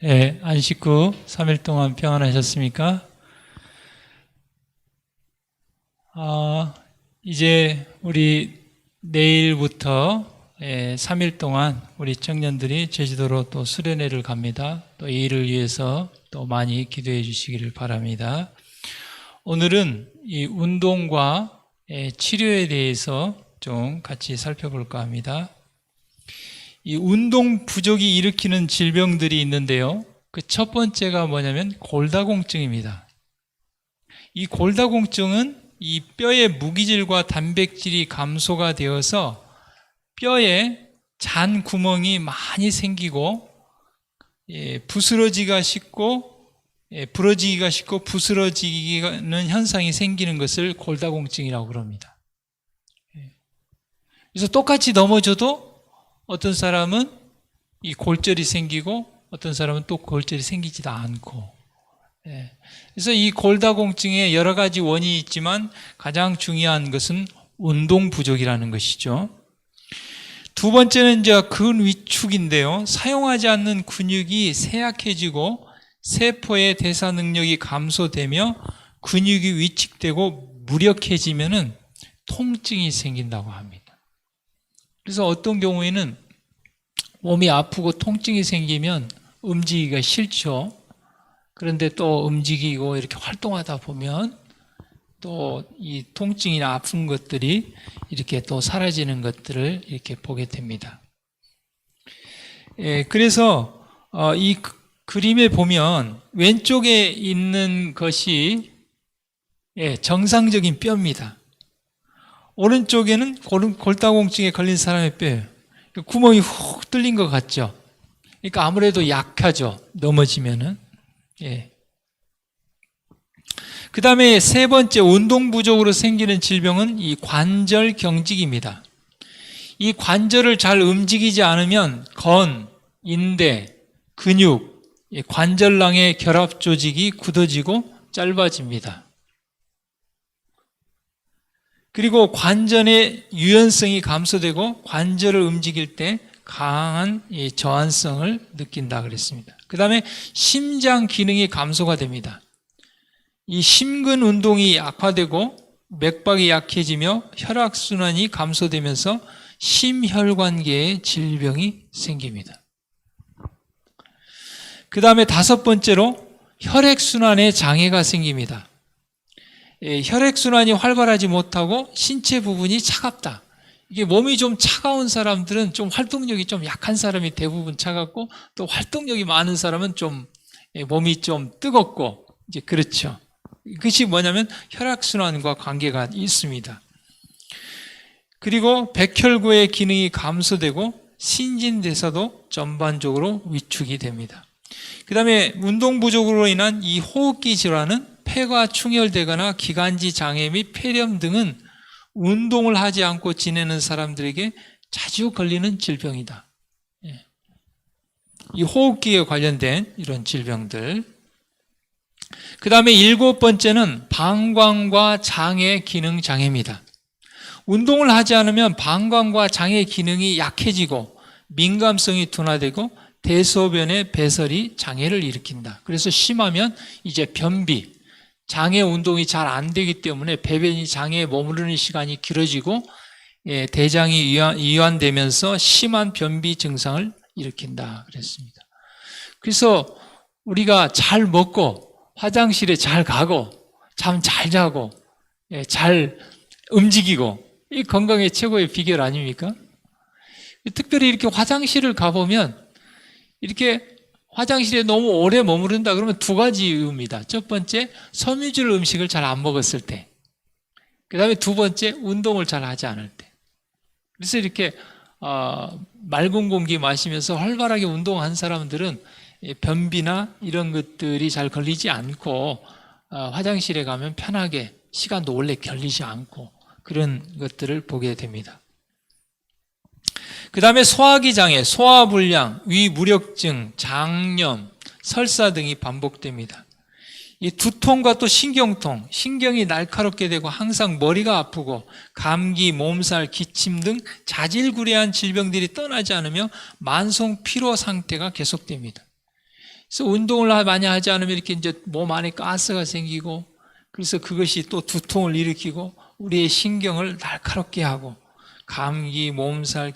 예, 안식 후 3일 동안 평안하셨습니까? 이제 우리 내일부터 3일 동안 우리 청년들이 제주도로 또 수련회를 갑니다. 또 이 일을 위해서 또 많이 기도해 주시기를 바랍니다. 오늘은 이 운동과 치료에 대해서 좀 같이 살펴볼까 합니다. 이 운동 부족이 일으키는 질병들이 있는데요. 그 첫 번째가 뭐냐면 골다공증입니다. 이 골다공증은 이 뼈의 무기질과 단백질이 감소가 되어서 뼈에 잔 구멍이 많이 생기고 부스러지기가 쉽고 부러지기가 쉽고 부스러지는 현상이 생기는 것을 골다공증이라고 그럽니다. 그래서 똑같이 넘어져도 어떤 사람은 이 골절이 생기고 어떤 사람은 또 골절이 생기지도 않고, 그래서 이 골다공증에 여러 가지 원인이 있지만 가장 중요한 것은 운동 부족이라는 것이죠. 두 번째는 이제 근위축인데요. 사용하지 않는 근육이 쇠약해지고 세포의 대사 능력이 감소되며 근육이 위축되고 무력해지면은 통증이 생긴다고 합니다. 그래서 어떤 경우에는 몸이 아프고 통증이 생기면 움직이기가 싫죠. 그런데 또 움직이고 이렇게 활동하다 보면 또 이 통증이나 아픈 것들이 이렇게 또 사라지는 것들을 이렇게 보게 됩니다. 그래서 이 그림에 보면 왼쪽에 있는 것이 정상적인 뼈입니다. 오른쪽에는 골다공증에 걸린 사람의 뼈예요. 구멍이 훅 뚫린 것 같죠? 그러니까 아무래도 약하죠. 넘어지면은. 그 다음에 세 번째, 운동 부족으로 생기는 질병은 이 관절 경직입니다. 이 관절을 잘 움직이지 않으면 건, 인대, 근육, 관절낭의 결합 조직이 굳어지고 짧아집니다. 그리고 관절의 유연성이 감소되고 관절을 움직일 때 강한 저항성을 느낀다 그랬습니다. 그 다음에 심장 기능이 감소가 됩니다. 이 심근 운동이 약화되고 맥박이 약해지며 혈액순환이 감소되면서 심혈관계의 질병이 생깁니다. 그 다음에 다섯 번째로 혈액순환에 장애가 생깁니다. 혈액순환이 활발하지 못하고 신체 부분이 차갑다. 이게 몸이 좀 차가운 사람들은 좀 활동력이 좀 약한 사람이 대부분 차갑고 또 활동력이 많은 사람은 좀 몸이 좀 뜨겁고 이제 그렇죠. 그것이 뭐냐면 혈액순환과 관계가 있습니다. 그리고 백혈구의 기능이 감소되고 신진대사도 전반적으로 위축이 됩니다. 그 다음에 운동 부족으로 인한 이 호흡기 질환은 폐가 충혈되거나 기관지 장애 및 폐렴 등은 운동을 하지 않고 지내는 사람들에게 자주 걸리는 질병이다. 이 호흡기에 관련된 이런 질병들. 그 다음에 일곱 번째는 방광과 장의 기능 장애입니다. 운동을 하지 않으면 방광과 장의 기능이 약해지고 민감성이 둔화되고 대소변의 배설이 장애를 일으킨다. 그래서 심하면 이제 변비, 장애 운동이 잘 안 되기 때문에 배변이 장애에 머무르는 시간이 길어지고 대장이 이완되면서 심한 변비 증상을 일으킨다 그랬습니다. 그래서 우리가 잘 먹고 화장실에 잘 가고 잠 잘 자고 잘 움직이고 이 건강의 최고의 비결 아닙니까? 특별히 이렇게 화장실을 가보면 이렇게 화장실에 너무 오래 머무른다 그러면 두 가지 이유입니다. 첫 번째, 섬유질 음식을 잘 안 먹었을 때. 그 다음에 두 번째, 운동을 잘 하지 않을 때. 그래서 이렇게 맑은 공기 마시면서 활발하게 운동한 사람들은 변비나 이런 것들이 잘 걸리지 않고 화장실에 가면 편하게 시간도 오래 걸리지 않고 그런 것들을 보게 됩니다. 그 다음에 소화기 장애, 소화불량, 위무력증, 장염, 설사 등이 반복됩니다. 이 두통과 또 신경통, 신경이 날카롭게 되고 항상 머리가 아프고 감기, 몸살, 기침 등 자질구레한 질병들이 떠나지 않으며 만성 피로 상태가 계속됩니다. 그래서 운동을 많이 하지 않으면 이렇게 이제 몸 안에 가스가 생기고, 그래서 그것이 또 두통을 일으키고 우리의 신경을 날카롭게 하고 감기, 몸살,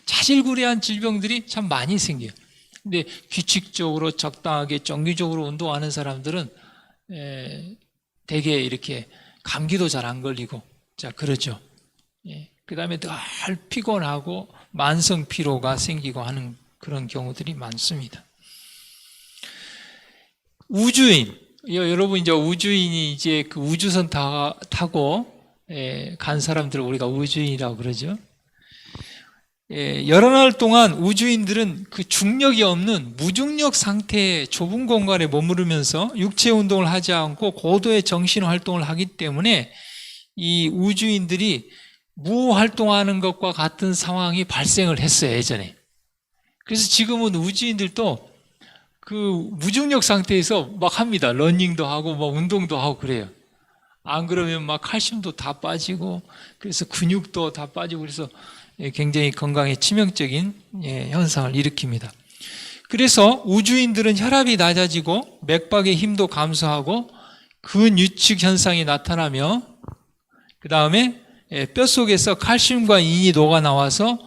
자질구레한 질병들이 참 많이 생겨요. 근데 규칙적으로 적당하게 정기적으로 운동하는 사람들은 대개 이렇게 감기도 잘 안 걸리고, 자, 그러죠. 그 다음에 늘 피곤하고 만성 피로가 생기고 하는 그런 경우들이 많습니다. 우주인, 여러분 이제 우주인이 이제 그 우주선 타고 간 사람들을 우리가 우주인이라고 그러죠. 여러 날 동안 우주인들은 그 중력이 없는 무중력 상태의 좁은 공간에 머무르면서 육체 운동을 하지 않고 고도의 정신 활동을 하기 때문에 이 우주인들이 무활동하는 것과 같은 상황이 발생을 했어요, 예전에. 그래서 지금은 우주인들도 그 무중력 상태에서 막 합니다. 러닝도 하고 막 운동도 하고 그래요. 안 그러면 막 칼슘도 다 빠지고, 그래서 근육도 다 빠지고, 그래서 굉장히 건강에 치명적인 현상을 일으킵니다. 그래서 우주인들은 혈압이 낮아지고 맥박의 힘도 감소하고 근유축 현상이 나타나며, 그 다음에 뼛속에서 칼슘과 인이 녹아 나와서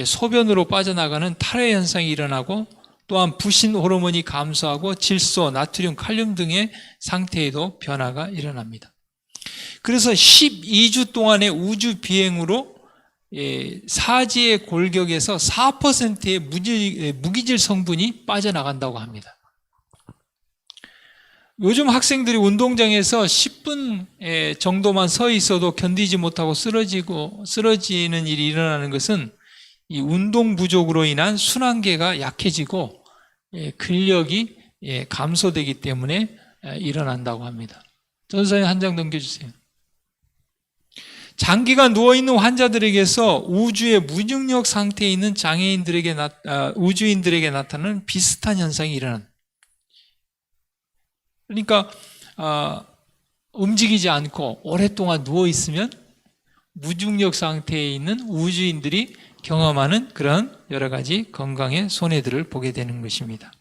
소변으로 빠져나가는 탈회 현상이 일어나고, 또한 부신 호르몬이 감소하고 질소, 나트륨, 칼륨 등의 상태에도 변화가 일어납니다. 그래서 12주 동안의 우주 비행으로 사지의 골격에서 4%의 무기질 성분이 빠져나간다고 합니다. 요즘 학생들이 운동장에서 10분 정도만 서 있어도 견디지 못하고 쓰러지는 일이 일어나는 것은 이 운동 부족으로 인한 순환계가 약해지고 근력이 감소되기 때문에 일어난다고 합니다. 전사님 한 장 넘겨주세요. 장기간 누워있는 환자들에게서 우주의 무중력 상태에 있는 우주인들에게 나타나는 비슷한 현상이 일어납니다. 그러니까 움직이지 않고 오랫동안 누워있으면 무중력 상태에 있는 우주인들이 경험하는 그런 여러 가지 건강의 손해들을 보게 되는 것입니다.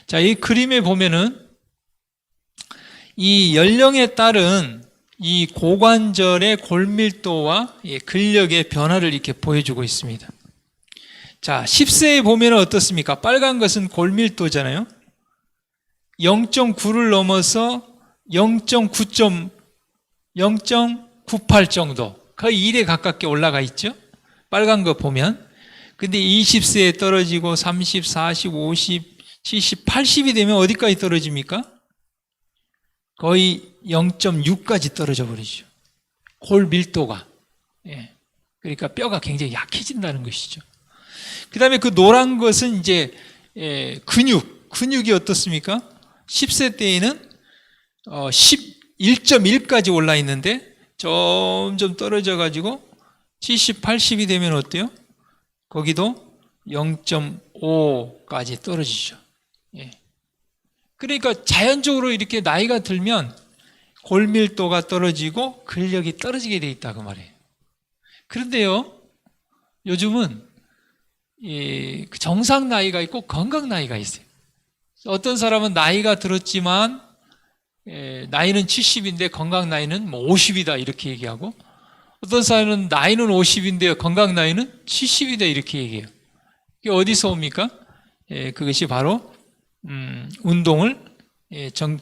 자, 이 그림에 보면은 이 연령에 따른 이 고관절의 골밀도와 근력의 변화를 이렇게 보여주고 있습니다. 자, 10세에 보면은 어떻습니까? 빨간 것은 골밀도잖아요. 0.9를 넘어서 0.98 정도, 거의 1에 가깝게 올라가 있죠. 빨간 거 보면. 근데 20세에 떨어지고 30, 40, 50, 70, 80이 되면 어디까지 떨어집니까? 거의 0.6까지 떨어져 버리죠. 골 밀도가. 그러니까 뼈가 굉장히 약해진다는 것이죠. 그 다음에 그 노란 것은 이제 근육이 어떻습니까? 10세 때에는 11.1까지 올라 있는데 점점 떨어져 가지고 70, 80이 되면 어때요? 거기도 0.5까지 떨어지죠. 그러니까 자연적으로 이렇게 나이가 들면 골밀도가 떨어지고 근력이 떨어지게 돼 있다 그 말이에요. 그런데요, 요즘은 정상 나이가 있고 건강 나이가 있어요. 어떤 사람은 나이가 들었지만 나이는 70인데 건강 나이는 뭐 50이다 이렇게 얘기하고, 어떤 사람은 나이는 50인데 건강 나이는 70이다 이렇게 얘기해요. 이게 어디서 옵니까? 그것이 바로 운동을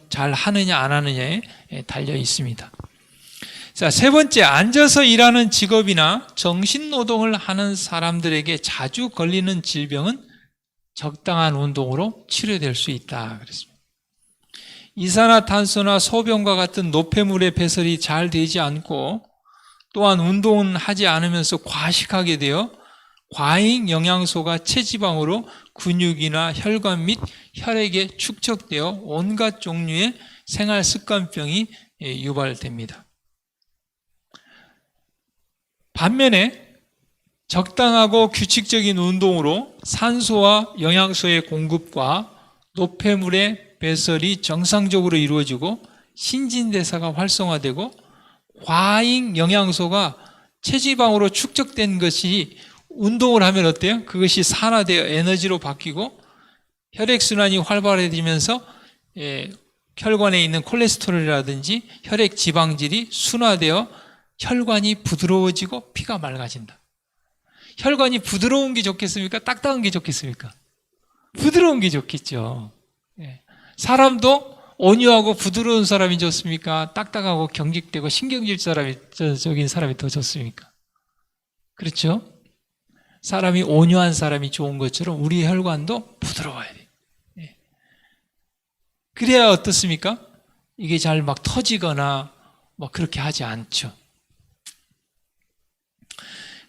잘 하느냐 안 하느냐에 달려 있습니다. 자, 세 번째, 앉아서 일하는 직업이나 정신노동을 하는 사람들에게 자주 걸리는 질병은 적당한 운동으로 치료될 수 있다 그랬습니다. 이산화탄소나 소변과 같은 노폐물의 배설이 잘 되지 않고, 또한 운동은 하지 않으면서 과식하게 되어 과잉 영양소가 체지방으로 근육이나 혈관 및 혈액에 축적되어 온갖 종류의 생활 습관병이 유발됩니다. 반면에 적당하고 규칙적인 운동으로 산소와 영양소의 공급과 노폐물의 배설이 정상적으로 이루어지고 신진대사가 활성화되고 과잉 영양소가 체지방으로 축적된 것이 운동을 하면 어때요? 그것이 산화되어 에너지로 바뀌고 혈액순환이 활발해지면서 혈관에 있는 콜레스테롤이라든지 혈액 지방질이 순화되어 혈관이 부드러워지고 피가 맑아진다. 혈관이 부드러운 게 좋겠습니까? 딱딱한 게 좋겠습니까? 부드러운 게 좋겠죠. 사람도 온유하고 부드러운 사람이 좋습니까? 딱딱하고 경직되고 신경질적인 사람이 더 좋습니까? 그렇죠? 사람이 온유한 사람이 좋은 것처럼 우리 혈관도 부드러워야 돼요. 그래야 어떻습니까? 이게 잘 막 터지거나 뭐 그렇게 하지 않죠.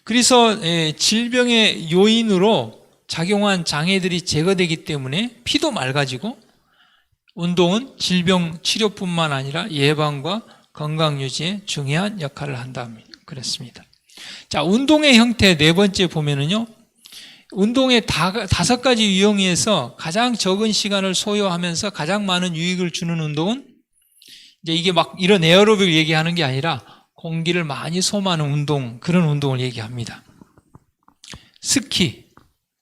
그래서 질병의 요인으로 작용한 장애들이 제거되기 때문에 피도 맑아지고 운동은 질병 치료뿐만 아니라 예방과 건강 유지에 중요한 역할을 한다. 그랬습니다. 자, 운동의 형태 네 번째 보면은요. 운동의 5가지 유형에서 가장 적은 시간을 소요하면서 가장 많은 유익을 주는 운동은 이제 이게 막 이런 에어로빅을 얘기하는 게 아니라 공기를 많이 소모하는 운동, 그런 운동을 얘기합니다. 스키,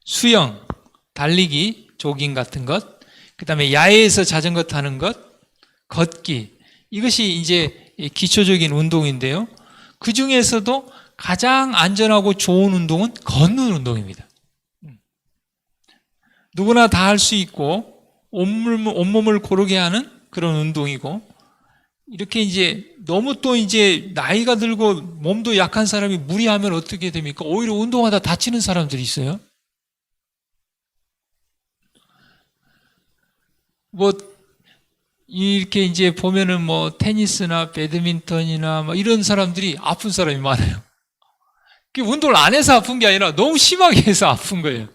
수영, 달리기, 조깅 같은 것, 그 다음에 야외에서 자전거 타는 것, 걷기, 이것이 이제 기초적인 운동인데요. 그 중에서도 가장 안전하고 좋은 운동은 걷는 운동입니다. 누구나 다 할 수 있고 온몸을 고르게 하는 그런 운동이고, 이렇게 이제 너무 또 이제 나이가 들고 몸도 약한 사람이 무리하면 어떻게 됩니까? 오히려 운동하다 다치는 사람들이 있어요. 뭐 이렇게 이제 보면은 뭐 테니스나 배드민턴이나 뭐 이런 사람들이 아픈 사람이 많아요. 운동을 안 해서 아픈 게 아니라 너무 심하게 해서 아픈 거예요.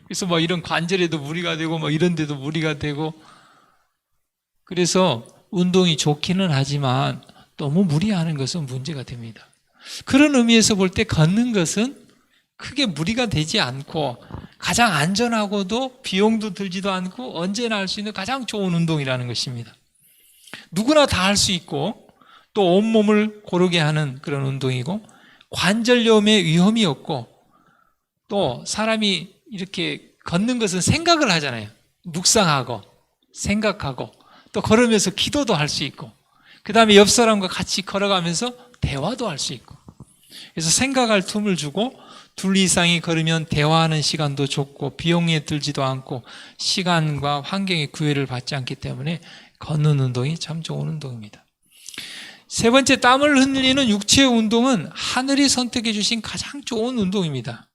그래서 뭐 이런 관절에도 무리가 되고 뭐 이런 데도 무리가 되고, 그래서 운동이 좋기는 하지만 너무 무리하는 것은 문제가 됩니다. 그런 의미에서 볼 때 걷는 것은 크게 무리가 되지 않고 가장 안전하고도 비용도 들지도 않고 언제나 할 수 있는 가장 좋은 운동이라는 것입니다. 누구나 다 할 수 있고 또 온몸을 고르게 하는 그런 운동이고, 관절염의 위험이 없고, 또 사람이 이렇게 걷는 것은 생각을 하잖아요. 묵상하고 생각하고 또 걸으면서 기도도 할 수 있고, 그 다음에 옆 사람과 같이 걸어가면서 대화도 할 수 있고, 그래서 생각할 틈을 주고 둘 이상이 걸으면 대화하는 시간도 좋고 비용에 들지도 않고 시간과 환경의 구애를 받지 않기 때문에 걷는 운동이 참 좋은 운동입니다. 세 번째, 땀을 흘리는 육체 운동은 하늘이 선택해 주신 가장 좋은 운동입니다.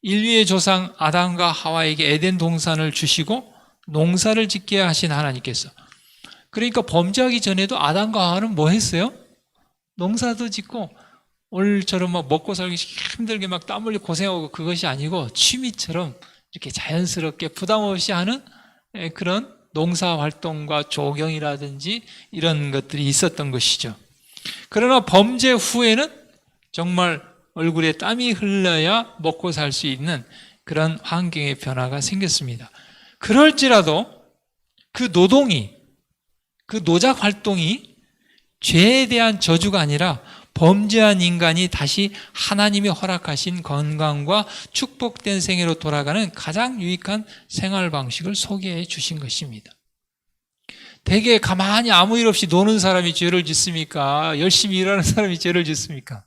인류의 조상 아담과 하와에게 에덴 동산을 주시고 농사를 짓게 하신 하나님께서, 그러니까 범죄하기 전에도 아담과 하와는 뭐 했어요? 농사도 짓고 오늘처럼 막 먹고 살기 힘들게 막 땀 흘리고 고생하고 그것이 아니고 취미처럼 이렇게 자연스럽게 부담 없이 하는 그런 농사활동과 조경이라든지 이런 것들이 있었던 것이죠. 그러나 범죄 후에는 정말 얼굴에 땀이 흘러야 먹고 살 수 있는 그런 환경의 변화가 생겼습니다. 그럴지라도 그 노동이, 그 노작 활동이 죄에 대한 저주가 아니라 범죄한 인간이 다시 하나님이 허락하신 건강과 축복된 생애로 돌아가는 가장 유익한 생활 방식을 소개해 주신 것입니다. 대개 가만히 아무 일 없이 노는 사람이 죄를 짓습니까? 열심히 일하는 사람이 죄를 짓습니까?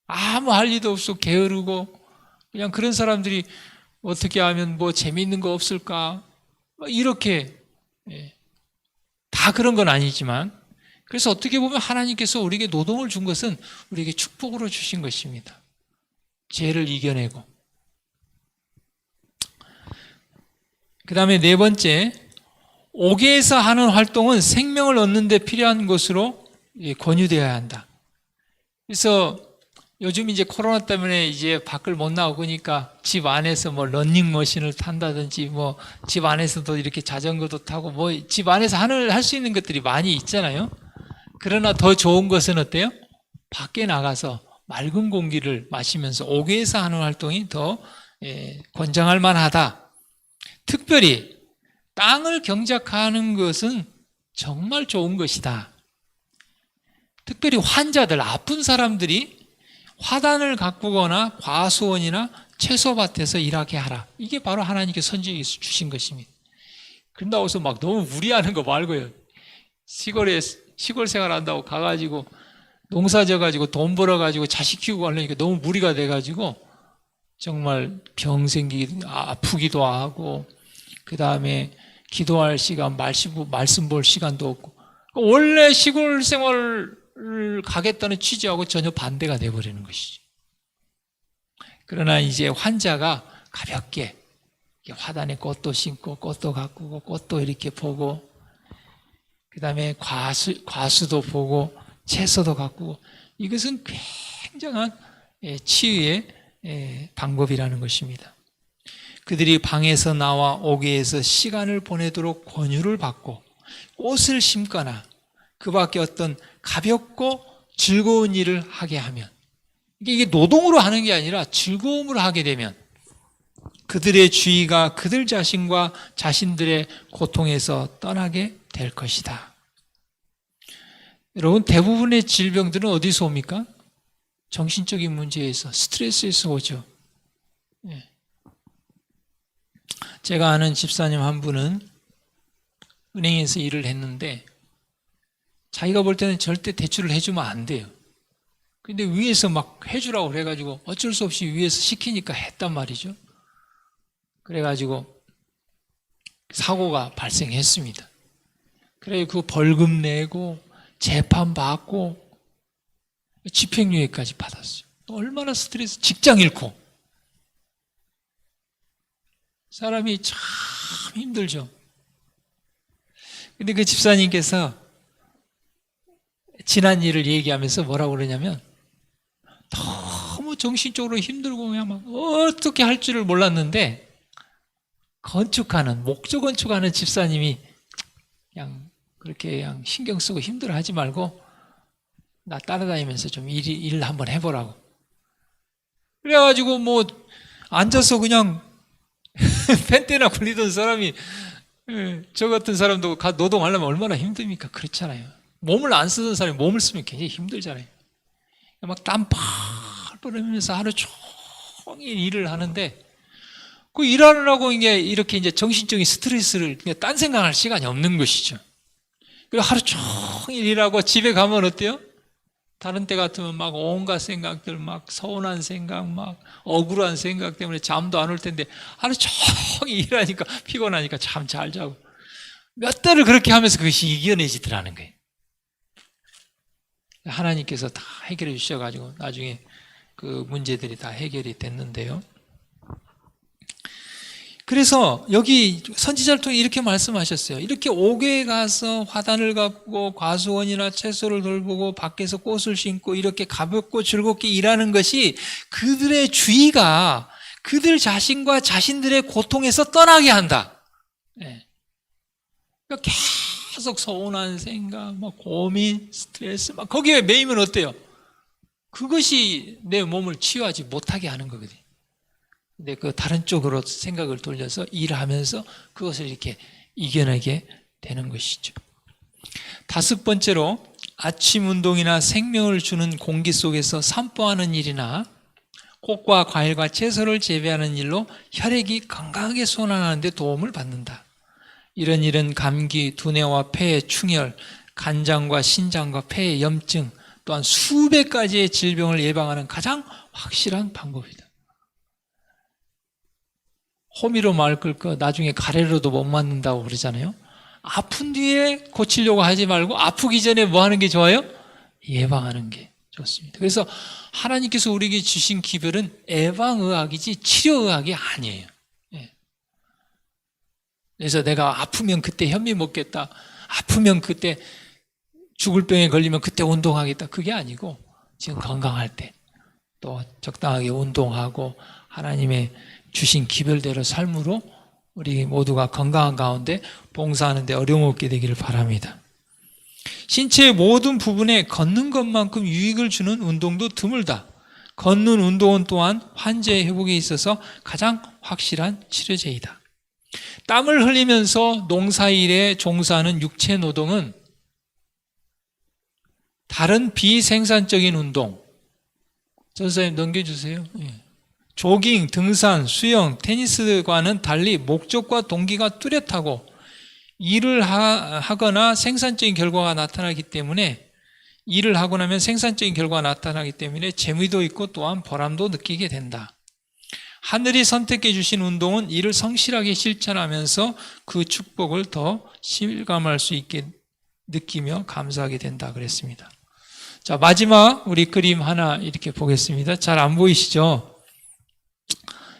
아무 할 일도 없어 게으르고 그냥 그런 사람들이 어떻게 하면 뭐 재미있는 거 없을까? 이렇게 다 그런 건 아니지만, 그래서 어떻게 보면 하나님께서 우리에게 노동을 준 것은 우리에게 축복으로 주신 것입니다. 죄를 이겨내고. 그 다음에 네 번째, 옥외에서 하는 활동은 생명을 얻는 데 필요한 것으로 권유되어야 한다. 그래서 요즘 이제 코로나 때문에 이제 밖을 못 나오니까 집 안에서 뭐 러닝머신을 탄다든지 뭐 집 안에서도 이렇게 자전거도 타고 뭐 집 안에서 할 수 있는 것들이 많이 있잖아요. 그러나 더 좋은 것은 어때요? 밖에 나가서 맑은 공기를 마시면서 옥외에서 하는 활동이 더 권장할 만하다. 특별히 땅을 경작하는 것은 정말 좋은 것이다. 특별히 환자들, 아픈 사람들이 화단을 가꾸거나 과수원이나 채소밭에서 일하게 하라. 이게 바로 하나님께서 선지에서 주신 것입니다. 그런다고 해서 막 너무 무리하는 거 말고요. 시골 생활한다고 가가지고 농사 져가지고 돈 벌어가지고 자식 키우고 하려니까 너무 무리가 돼가지고 정말 병 생기기도 아프기도 하고, 그 다음에 기도할 시간, 말씀 볼 시간도 없고, 원래 시골 생활을 가겠다는 취지하고 전혀 반대가 돼버리는 것이죠. 그러나 이제 환자가 가볍게 화단에 꽃도 심고 꽃도 가꾸고 꽃도 이렇게 보고, 그 다음에 과수도 보고 채소도 가꾸고, 이것은 굉장한 치유의 방법이라는 것입니다. 그들이 방에서 나와 옥외에서 시간을 보내도록 권유를 받고 꽃을 심거나 그 밖에 어떤 가볍고 즐거운 일을 하게 하면, 이게 노동으로 하는 게 아니라 즐거움으로 하게 되면 그들의 주의가 그들 자신과 자신들의 고통에서 떠나게 될 것이다. 여러분, 대부분의 질병들은 어디서 옵니까? 정신적인 문제에서, 스트레스에서 오죠. 제가 아는 집사님 한 분은 은행에서 일을 했는데 자기가 볼 때는 절대 대출을 해주면 안 돼요. 근데 위에서 막 해주라고 그래가지고 어쩔 수 없이 위에서 시키니까 했단 말이죠. 그래가지고 사고가 발생했습니다. 그래 그 벌금 내고 재판받고 집행유예까지 받았어요. 얼마나 스트레스, 직장 잃고. 사람이 참 힘들죠. 근데 그 집사님께서 지난 일을 얘기하면서 뭐라고 그러냐면, 너무 정신적으로 힘들고 그냥 막 어떻게 할 줄을 몰랐는데, 목조 건축하는 집사님이 그냥 그렇게 그냥 신경 쓰고 힘들어 하지 말고 나 따라다니면서 좀 일 한번 해보라고. 그래가지고 뭐 앉아서 그냥 펜대나 굴리던 사람이, 저 같은 사람도 노동하려면 얼마나 힘듭니까? 그렇잖아요. 몸을 안 쓰던 사람이 몸을 쓰면 굉장히 힘들잖아요. 막 땀 펄펄 흘리면서 하루 종일 일을 하는데, 그 일하느라고 이렇게 이제 정신적인 스트레스를 그냥 딴 생각할 시간이 없는 것이죠. 그리고 하루 종일 일하고 집에 가면 어때요? 다른 때 같으면 막 온갖 생각들, 막 서운한 생각, 막 억울한 생각 때문에 잠도 안 올 텐데 하루 종일 일하니까 피곤하니까 잠 잘 자고, 몇 달을 그렇게 하면서 그것이 이겨내지더라는 거예요. 하나님께서 다 해결해 주셔가지고 나중에 그 문제들이 다 해결이 됐는데요. 그래서 여기 선지자를 통해 이렇게 말씀하셨어요. 이렇게 옥외에 가서 화단을 갖고 과수원이나 채소를 돌보고 밖에서 꽃을 심고 이렇게 가볍고 즐겁게 일하는 것이 그들의 주의가 그들 자신과 자신들의 고통에서 떠나게 한다. 그러니까 계속 서운한 생각, 막 고민, 스트레스, 막 거기에 매이면 어때요? 그것이 내 몸을 치유하지 못하게 하는 거거든요. 근데 그 다른 쪽으로 생각을 돌려서 일하면서 그것을 이렇게 이겨내게 되는 것이죠. 5번째로, 아침 운동이나 생명을 주는 공기 속에서 산보하는 일이나 꽃과 과일과 채소를 재배하는 일로 혈액이 건강하게 순환하는 데 도움을 받는다. 이런 일은 감기, 두뇌와 폐의 충혈, 간장과 신장과 폐의 염증, 또한 수백 가지의 질병을 예방하는 가장 확실한 방법이다. 호미로 말 끓고 나중에 가래로도 못 맞는다고 그러잖아요. 아픈 뒤에 고치려고 하지 말고 아프기 전에 뭐 하는 게 좋아요? 예방하는 게 좋습니다. 그래서 하나님께서 우리에게 주신 기별은 예방의학이지 치료의학이 아니에요. 그래서 내가 아프면 그때 현미 먹겠다, 아프면 그때 죽을 병에 걸리면 그때 운동하겠다, 그게 아니고 지금 건강할 때 또 적당하게 운동하고 하나님의 주신 기별대로 삶으로 우리 모두가 건강한 가운데 봉사하는 데 어려움 없게 되기를 바랍니다. 신체의 모든 부분에 걷는 것만큼 유익을 주는 운동도 드물다. 걷는 운동은 또한 환자의 회복에 있어서 가장 확실한 치료제이다. 땀을 흘리면서 농사일에 종사하는 육체 노동은 다른 비생산적인 운동, 전사님 넘겨주세요. 조깅, 등산, 수영, 테니스와는 달리 목적과 동기가 뚜렷하고 일을 하거나 생산적인 결과가 나타나기 때문에 일을 하고 나면 생산적인 결과가 나타나기 때문에 재미도 있고 또한 보람도 느끼게 된다. 하늘이 선택해 주신 운동은 이를 성실하게 실천하면서 그 축복을 더 실감할 수 있게 느끼며 감사하게 된다 그랬습니다. 자, 마지막 우리 그림 하나 이렇게 보겠습니다. 잘 안 보이시죠?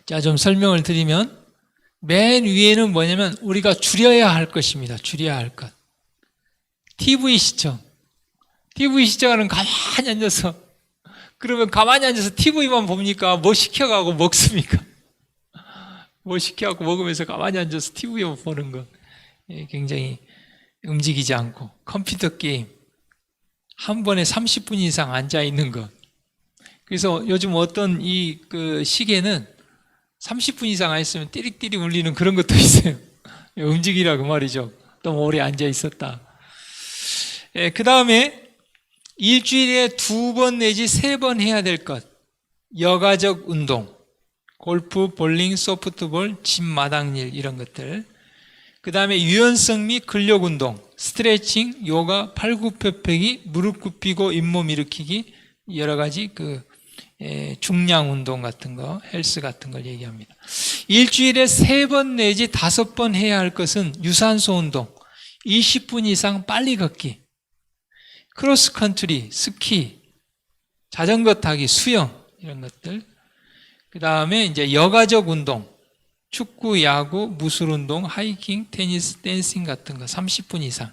자, 좀 설명을 드리면 맨 위에는 뭐냐면 우리가 줄여야 할 것입니다. 줄여야 할 것. TV 시청. TV 시청하는 가만히 앉아서, 그러면 가만히 앉아서 TV만 봅니까? 뭐 시켜가고 먹습니까? 뭐 시켜가고 먹으면서 가만히 앉아서 TV만 보는 거. 굉장히 움직이지 않고. 컴퓨터 게임. 한 번에 30분 이상 앉아 있는 것. 그래서 요즘 어떤 그 시계는 30분 이상 안 있으면 띠릭띠릭 울리는 그런 것도 있어요. 움직이라 그 말이죠. 너무 오래 앉아 있었다. 그 다음에 일주일에 2번 내지 3번 해야 될 것. 여가적 운동. 골프, 볼링, 소프트볼, 집 마당일 이런 것들. 그 다음에 유연성 및 근력 운동. 스트레칭, 요가, 팔굽혀펴기, 무릎 굽히고 잇몸 일으키기, 여러 가지 중량 운동 같은 거, 헬스 같은 걸 얘기합니다. 일주일에 3번 내지 5번 해야 할 것은 유산소 운동, 20분 이상 빨리 걷기, 크로스 컨트리, 스키, 자전거 타기, 수영 이런 것들. 그 다음에 이제 여가적 운동, 축구, 야구, 무술 운동, 하이킹, 테니스, 댄싱 같은 거 30분 이상.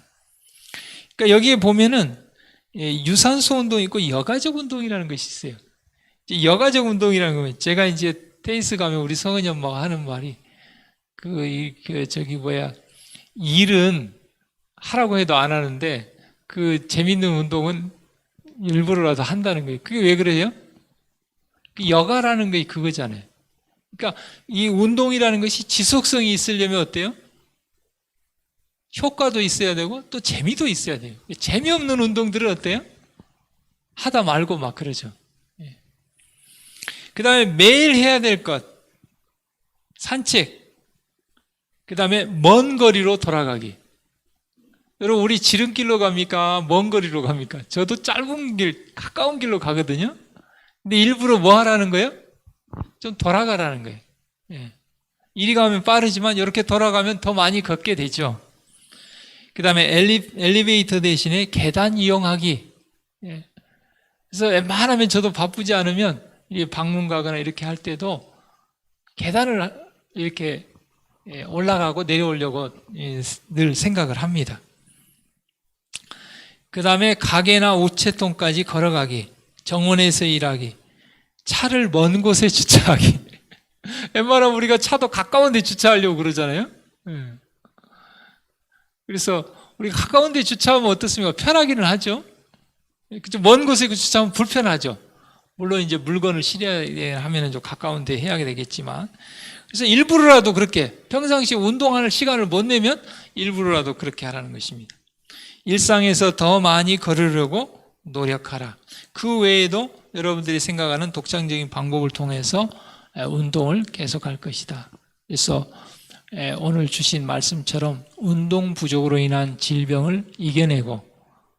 그러니까 여기에 보면은 유산소 운동이 있고 여가적 운동이라는 것이 있어요. 여가적 운동이라는 거면 제가 이제 테니스 가면 우리 성은이 엄마가 하는 말이 일은 하라고 해도 안 하는데 그 재밌는 운동은 일부러라도 한다는 거예요. 그게 왜 그래요? 여가라는 게 그거잖아요. 그러니까 이 운동이라는 것이 지속성이 있으려면 어때요? 효과도 있어야 되고 또 재미도 있어야 돼요. 재미없는 운동들은 어때요? 하다 말고 막 그러죠. 그 다음에 매일 해야 될 것, 산책. 그 다음에 먼 거리로 돌아가기. 여러분, 우리 지름길로 갑니까? 먼 거리로 갑니까? 저도 짧은 길, 가까운 길로 가거든요. 근데 일부러 뭐 하라는 거예요? 좀 돌아가라는 거예요. 이리 가면 빠르지만 이렇게 돌아가면 더 많이 걷게 되죠. 그 다음에 엘리베이터 대신에 계단 이용하기. 그래서 웬만하면 저도 바쁘지 않으면 방문 가거나 이렇게 할 때도 계단을 이렇게 올라가고 내려오려고 늘 생각을 합니다. 그 다음에 가게나 우체통까지 걸어가기, 정원에서 일하기, 차를 먼 곳에 주차하기. 웬만하면 우리가 차도 가까운 데 주차하려고 그러잖아요. 그래서 우리가 가까운 데 주차하면 어떻습니까? 편하기는 하죠. 먼 곳에 주차하면 불편하죠. 물론 이제 물건을 실어야 하면은 좀 가까운 데 해야 되겠지만, 그래서 일부러라도 그렇게 평상시에 운동할 시간을 못 내면 일부러라도 그렇게 하라는 것입니다. 일상에서 더 많이 걸으려고 노력하라. 그 외에도 여러분들이 생각하는 독창적인 방법을 통해서 운동을 계속할 것이다. 그래서 오늘 주신 말씀처럼 운동 부족으로 인한 질병을 이겨내고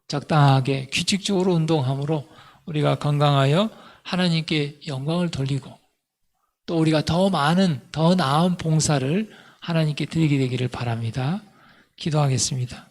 적당하게 규칙적으로 운동함으로 우리가 건강하여 하나님께 영광을 돌리고 또 우리가 더 많은 더 나은 봉사를 하나님께 드리게 되기를 바랍니다. 기도하겠습니다.